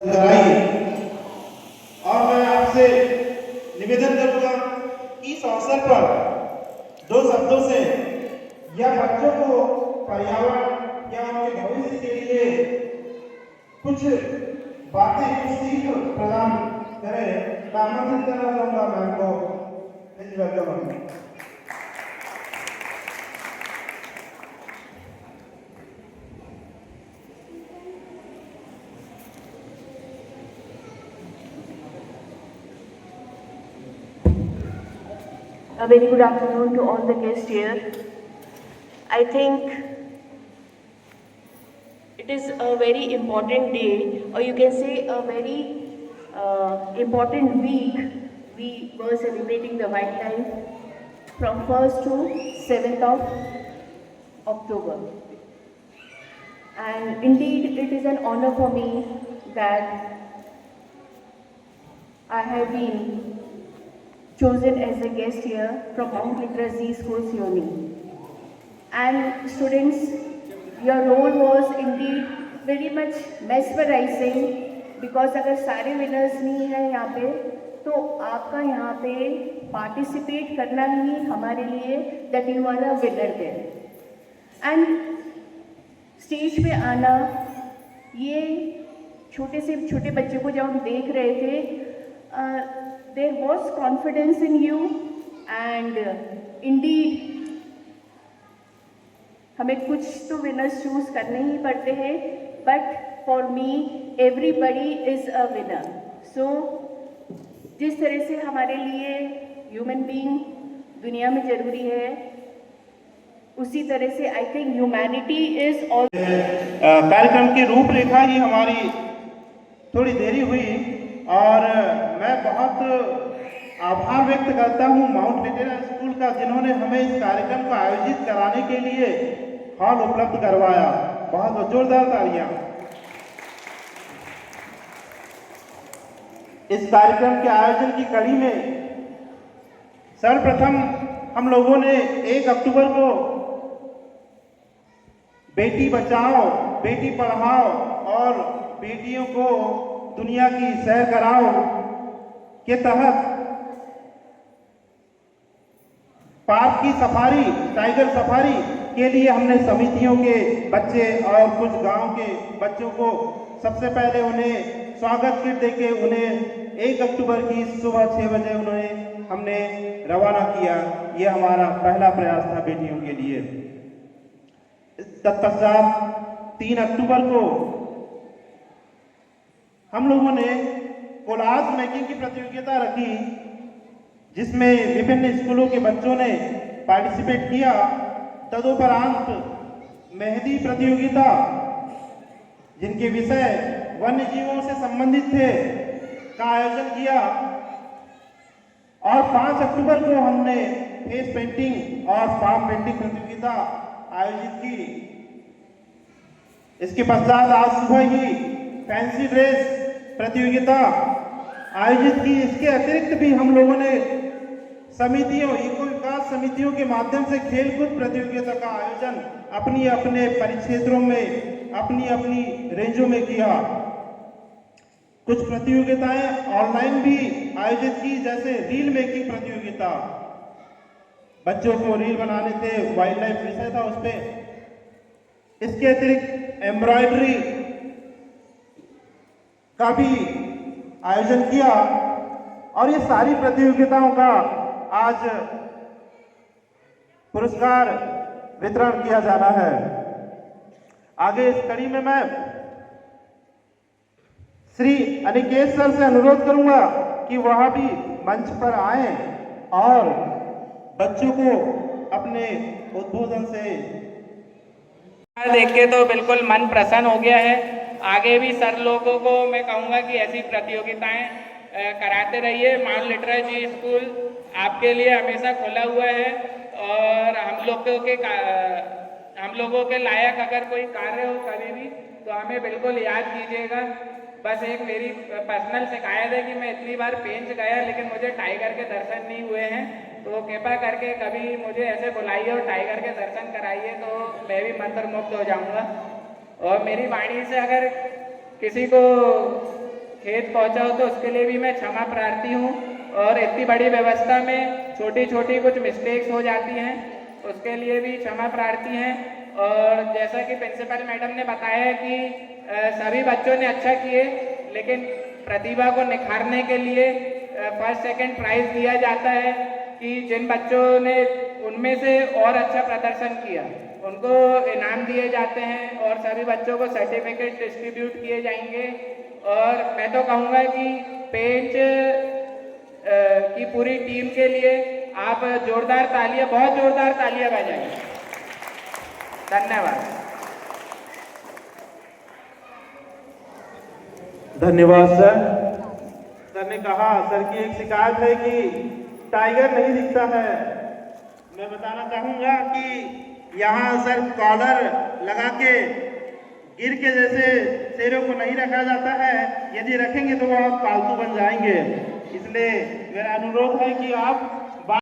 कराइए। और मैं आपसे निवेदन करूंगा कि इस अवसर पर दो शब्दों से या बच्चों को पर्यावरण या उनके भविष्य के लिए कुछ बातें कुछ सीख प्रदान करें। मैं आमंत्रित करना चाहूंगा मैम को। Please welcome. A very good afternoon to all the guests here. I think it is a very important day, or you can say a very important week. We were celebrating the wildlife from 1st to 7th of October. And indeed, it is an honor for me that I have been chosen as a guest here from Mount Literacy School, Sioni. And students, your role was indeed very much mesmerizing because अगर सारे winners नहीं हैं यहाँ पे तो आपका यहाँ पे participate करना ही हमारे लिए that you are a winner there. And stage पे आना, ये छोटे से छोटे बच्चों को जब हम देख रहे थे, there was confidence in you and indeed हमें कुछ तो विनर्स चूज करने ही पड़ते हैं, but for me everybody is a winner. So जिस तरह से हमारे लिए ह्यूमन बीइंग दुनिया में जरूरी है, उसी तरह से I think humanity is all. कार्यक्रम की रूपरेखा ही हमारी थोड़ी देरी हुई और मैं बहुत आभार व्यक्त करता हूं माउंट लिटरेसी स्कूल का, जिन्होंने हमें इस कार्यक्रम को आयोजित कराने के लिए हॉल उपलब्ध करवाया. बहुत बहुत जोरदार तालियां. इस कार्यक्रम के आयोजन की कड़ी में सर्वप्रथम हम लोगों ने 1 अक्टूबर को बेटी बचाओ बेटी पढ़ाओ और बेटियों को दुनिया की सैर कराओ के तहत पार्क की सफारी, टाइगर सफारी के लिए हमने समितियों के बच्चे और कुछ गांव के बच्चों को सबसे पहले उन्हें स्वागत किट देके उन्हें 1 अक्टूबर की सुबह 6 बजे हमने रवाना किया. ये हमारा पहला प्रयास था बेटियों के लिए. तत्पश्चात 3 अक्टूबर को हम लोगों ने कोलाज मेकिंग की प्रतियोगिता रखी, जिसमें विभिन्न स्कूलों के बच्चों ने पार्टिसिपेट किया. तदुपरांत मेहंदी प्रतियोगिता, जिनके विषय वन्य जीवों से संबंधित थे, का आयोजन किया. और 5 अक्टूबर को हमने फेस पेंटिंग और फार्म पेंटिंग प्रतियोगिता आयोजित की. इसके पश्चात आज सुबह ही फैंसी ड्रेस प्रतियोगिता आयोजित की. इसके अतिरिक्त भी हम लोगों ने समितियों, इको विकास समितियों के माध्यम से खेलकूद प्रतियोगिता का आयोजन अपनी अपने परिक्षेत्रों में अपनी अपनी रेंजों में किया. कुछ प्रतियोगिताएं ऑनलाइन भी आयोजित की, जैसे रील मेकिंग प्रतियोगिता. बच्चों को रील बनाने थे, वाइल्ड लाइफ विषय था उस पर. इसके अतिरिक्त एम्ब्रॉयडरी का भी आयोजन किया. और ये सारी प्रतियोगिताओं का आज पुरस्कार वितरण किया जाना है. आगे इस कड़ी में मैं श्री अनिकेत सर से अनुरोध करूंगा कि वह भी मंच पर आए और बच्चों को अपने उद्बोधन से देख के तो बिल्कुल मन प्रसन्न हो गया है. आगे भी सर लोगों को मैं कहूँगा कि ऐसी प्रतियोगिताएं कराते रहिए. माउंट लिटरेसी स्कूल आपके लिए हमेशा खुला हुआ है और हम लोगों के लायक अगर कोई कार्य हो कभी भी तो हमें बिल्कुल याद कीजिएगा. बस एक मेरी पर्सनल शिकायत है कि मैं इतनी बार पेंच गया लेकिन मुझे टाइगर के दर्शन नहीं हुए हैं, तो कृपा करके कभी मुझे ऐसे बुलाइए और टाइगर के दर्शन कराइए तो मैं भी मंत्रमुग्ध हो जाऊंगा. और मेरी वाणी से अगर किसी को ठेस पहुंचा हो तो उसके लिए भी मैं क्षमा प्रार्थी हूं। और इतनी बड़ी व्यवस्था में छोटी छोटी कुछ मिस्टेक्स हो जाती हैं, उसके लिए भी क्षमा प्रार्थी हैं। और जैसा कि प्रिंसिपल मैडम ने बताया कि सभी बच्चों ने अच्छा किए, लेकिन प्रतिभा को निखारने के लिए फर्स्ट सेकंड प्राइज दिया जाता है कि जिन बच्चों ने उनमें से और अच्छा प्रदर्शन किया उनको इनाम दिए जाते हैं और सभी बच्चों को सर्टिफिकेट डिस्ट्रीब्यूट किए जाएंगे। और मैं तो कहूँगा कि पेंच की पूरी टीम के लिए आप जोरदार तालियां, बहुत जोरदार तालियां बजाइए। धन्यवाद। धन्यवाद सर। सर ने कहा सर की एक शिकायत है कि टाइगर नहीं दिखता है। मैं बताना चाहूंगा कि यहाँ सर कॉलर लगा के गिर के जैसे शेरों को नहीं रखा जाता है, यदि रखेंगे तो वो आप पालतू बन जाएंगे। इसलिए मेरा अनुरोध है कि आप